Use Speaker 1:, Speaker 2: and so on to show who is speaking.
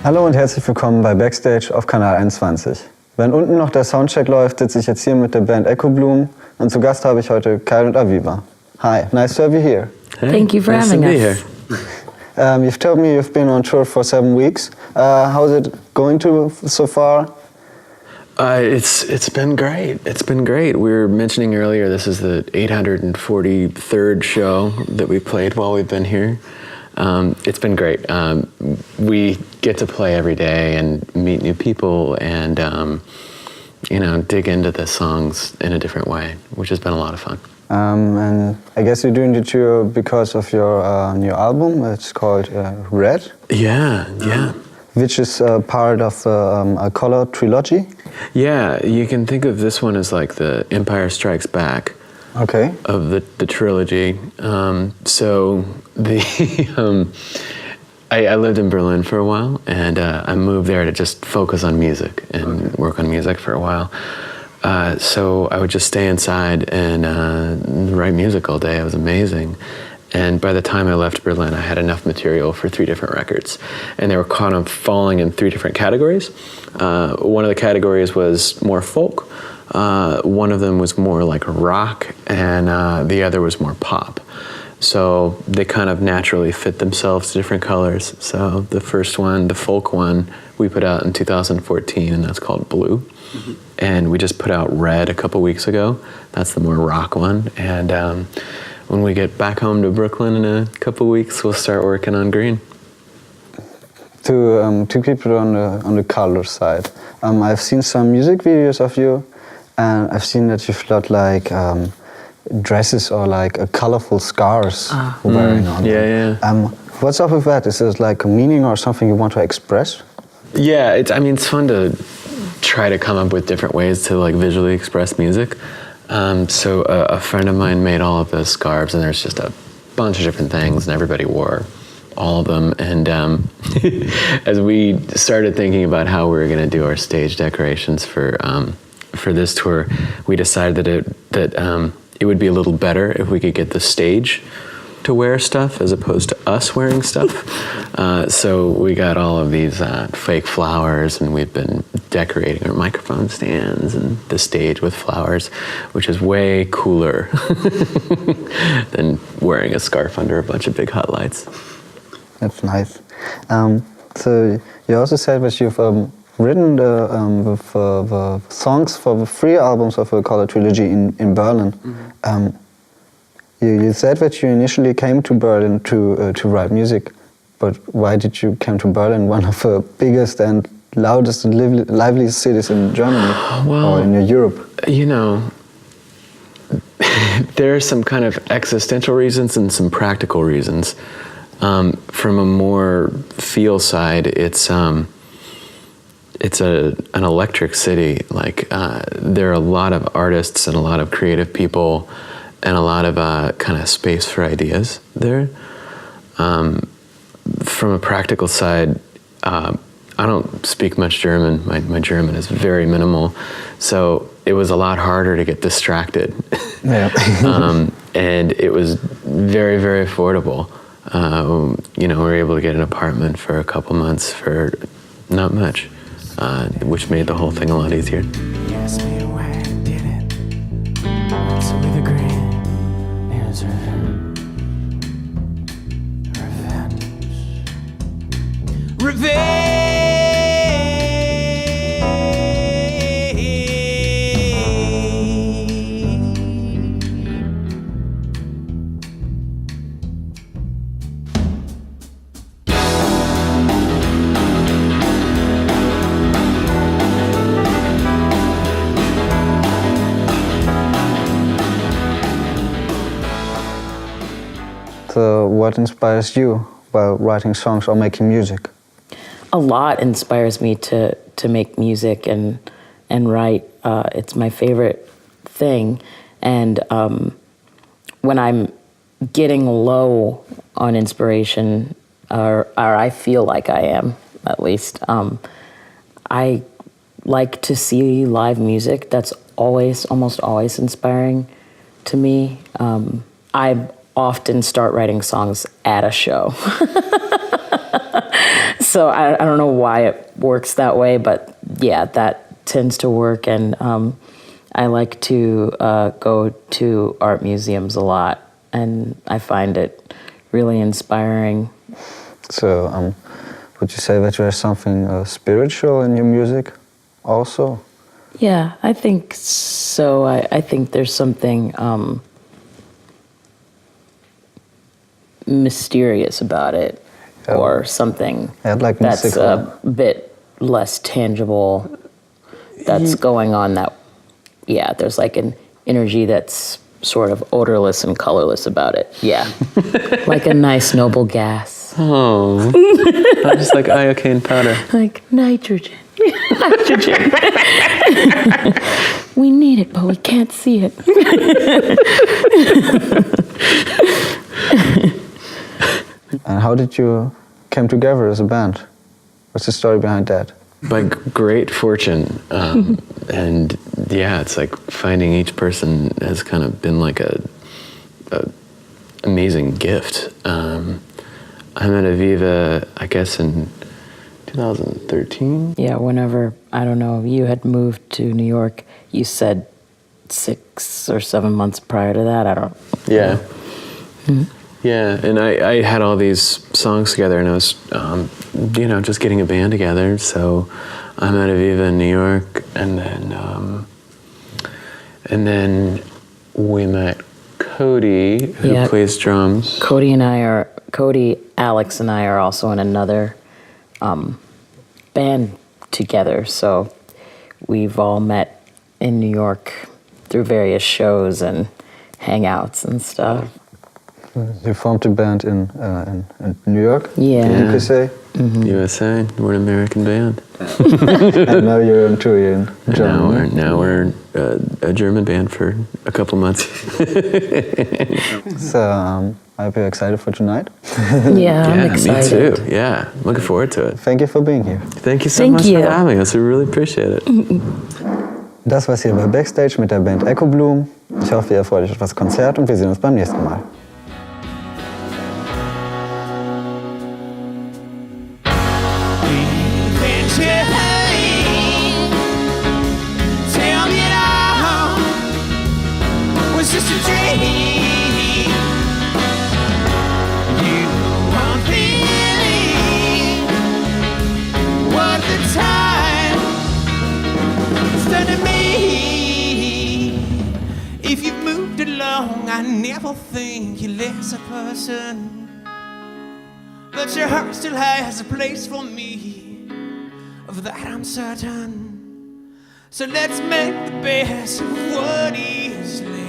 Speaker 1: Hallo und herzlich willkommen bei Backstage auf Kanal 21. Während unten noch der Soundcheck läuft, sitze ich jetzt hier mit der Band Echo Bloom und zu Gast habe ich heute Kyle und Aviva. Hi, nice to have you here.
Speaker 2: Hey, thank you for having us. Here.
Speaker 1: You've told me you've been on tour for 7 weeks. How's it going so far?
Speaker 3: It's been great. It's been great. We were mentioning earlier this is the 843rd show that we played while we've been here. It's been great. We get to play every day and meet new people and dig into the songs in a different way, which has been a lot of fun.
Speaker 1: And I guess you're doing the tour because of your new album. It's called Red.
Speaker 3: Yeah.
Speaker 1: Which is part of a color trilogy.
Speaker 3: Yeah, you can think of this one as like the Empire Strikes Back.
Speaker 1: Okay.
Speaker 3: Of the trilogy. So I lived in Berlin for a while, and I moved there to just focus on music and work on music for a while. So I would just stay inside and write music all day. It was amazing. And by the time I left Berlin, I had enough material for 3 different records. And they were kind of falling in 3 different categories. One of the categories was more folk. One of them was more like rock, and the other was more pop. So they kind of naturally fit themselves to different colors. So the first one, the folk one, we put out in 2014, and that's called Blue. Mm-hmm. And we just put out Red a couple weeks ago. That's the more rock one. And when we get back home to Brooklyn in a couple weeks, we'll start working on Green.
Speaker 1: To keep it on the color side, I've seen some music videos of you, and I've seen that you've got like dresses or like colorful scarves wearing on them.
Speaker 3: Yeah.
Speaker 1: What's up with that? Is it like a meaning or something you want to express?
Speaker 3: Yeah, it's fun to try to come up with different ways to like visually express music. So a friend of mine made all of those scarves, and there's just a bunch of different things, and everybody wore all of them. And as we started thinking about how we were going to do our stage decorations for this tour, we decided that it would be a little better if we could get the stage to wear stuff as opposed to us wearing stuff. So we got all of these fake flowers, and we've been decorating our microphone stands and the stage with flowers, which is way cooler than wearing a scarf under a bunch of big hot lights.
Speaker 1: That's nice. So you also said that you've written the songs for the 3 albums of the color trilogy in Berlin. Mm-hmm. You said that you initially came to Berlin to write music, but why did you come to Berlin, one of the biggest and loudest and liveliest cities in Germany or in Europe?
Speaker 3: There are some kind of existential reasons and some practical reasons. From a more feel side, it's an electric city. Like there are a lot of artists and a lot of creative people and a lot of kind of space for ideas there. From a practical side, I don't speak much German. My German is very minimal, so it was a lot harder to get distracted.
Speaker 1: Yeah.
Speaker 3: And it was very, very affordable. We were able to get an apartment for a couple months for not much, which made the whole thing a lot easier.
Speaker 4: You asked me why I did it. So with a grin, here's revenge.
Speaker 1: So what inspires you while writing songs or making music?
Speaker 2: A lot inspires me to make music and write. It's my favorite thing. And when I'm getting low on inspiration, or I feel like I am, at least, I like to see live music. That's almost always inspiring to me. I often start writing songs at a show. So I don't know why it works that way, but yeah, that tends to work. And I like to go to art museums a lot, and I find it really inspiring.
Speaker 1: So, would you say that there's something spiritual in your music also?
Speaker 2: Yeah, I think so. I think there's something mysterious about it, or something
Speaker 1: like
Speaker 2: that's
Speaker 1: mystical.
Speaker 2: a bit less tangible that's going on. That, yeah, there's like an energy that's sort of odorless and colorless about it. Yeah, like a nice noble gas.
Speaker 3: Oh, just like iocane powder.
Speaker 2: Like nitrogen. Nitrogen. We need it, but we can't see it.
Speaker 1: And how did you come together as a band? What's the story behind that?
Speaker 3: By great fortune. And yeah, it's like finding each person has kind of been like a amazing gift. I met Aviva, I guess, in 2013.
Speaker 2: Yeah, whenever, I don't know, you had moved to New York, you said 6 or 7 months prior to that, I don't
Speaker 3: Yeah.
Speaker 2: Mm-hmm.
Speaker 3: Yeah, and I had all these songs together, and I was, just getting a band together. So I met Aviva in New York, and then we met Cody, who plays drums.
Speaker 2: Cody, Alex, and I are also in another band together. So we've all met in New York through various shows and hangouts and stuff.
Speaker 1: You formed a band in New York,
Speaker 2: Yeah.
Speaker 1: you could say?
Speaker 3: USA, we're an American band.
Speaker 1: And now you're on tour in Germany.
Speaker 3: Now we're a German band for a couple months.
Speaker 1: So I hope you're excited for tonight.
Speaker 2: Yeah, I'm excited.
Speaker 3: Me too. Yeah, looking forward to it.
Speaker 1: Thank you for being here.
Speaker 3: Thank you so much for having us. We really appreciate it.
Speaker 1: Das war's hier bei Backstage mit der Band Echo Bloom. Ich hoffe, ihr freut euch auf das Konzert und wir sehen uns beim nächsten Mal.
Speaker 4: I never think you're less a person, but your heart still has a place for me. Of that I'm certain. So let's make the best of what is left.